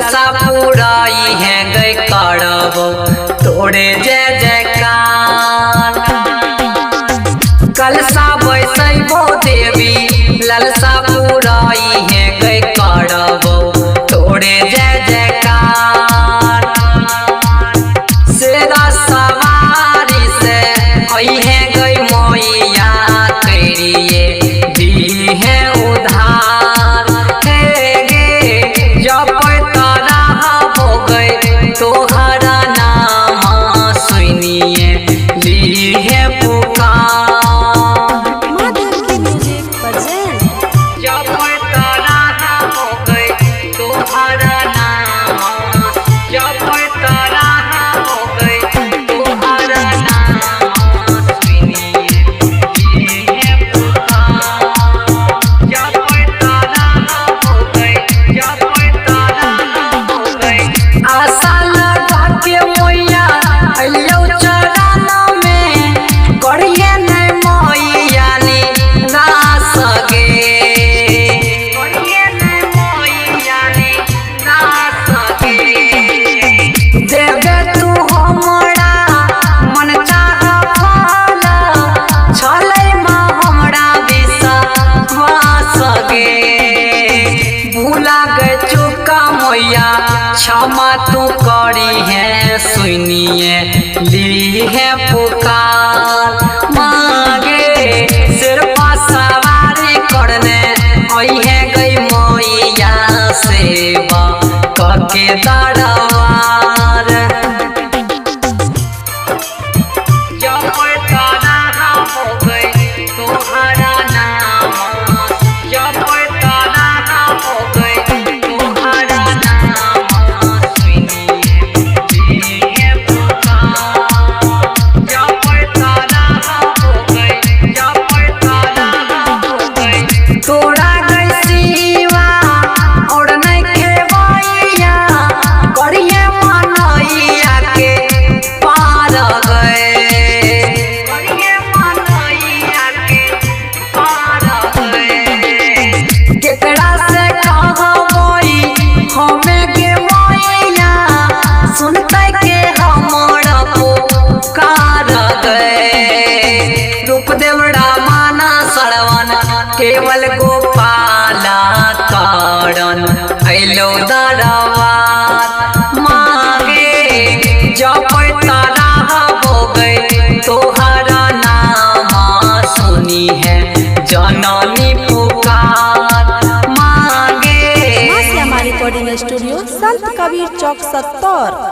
कलसा पुराई है गई करबो तोरे जय जयकार। कलसा बैसबो देवी ललसा पुराई है गई करबो तोरे जय जयकार। सेरा सवारी से आई है गई मैया करिए दी है उधार। हे गे जब तारा हो गए तोहरा नाम सुनिए ली है पुकार। जब तारा हो गए तोहरा नाम, जब तारा हो गए तोहरा नाम सुनिए ली है पुकार। जब तारा हो गए, जब तारा हो गए आशा लगा के मैया अइयो चरण में करिए नहीं मैया निराश गे। करिए नहीं मैया निराश गे। देवे तू हमरा मन चाह फल छलै माँ हमरा विश्वास गे। भूला गए चुका मैया क्षमा तू करी है सुनिए ली है पुकार। मांगे सिर पर सवारी करने आई है गई मैया सेवा करके दरबार। जब तारा हो गए तोहरा नाम, जब तारा हो गए तोहरा नाम सुनिए ली है पुकार। जब तारा हो गए, जब तारा हो गए तोरा गई सिवा और नहीं खेवैया करिए मनैया के पार गए। करिए मनैया के पार गए। केकरा से कहबै हमें गे मैया सुनते के हमर पुकार गए। रूपदेव रामाना श्रवण केवल गोपाला कारण अइलो दरबार। मांगे जब तारा हो गए तोहरा नाम सुनी है जननी पुकार। मांगे रिकॉर्डिंग स्टूडियो संत कबीर चौक 70।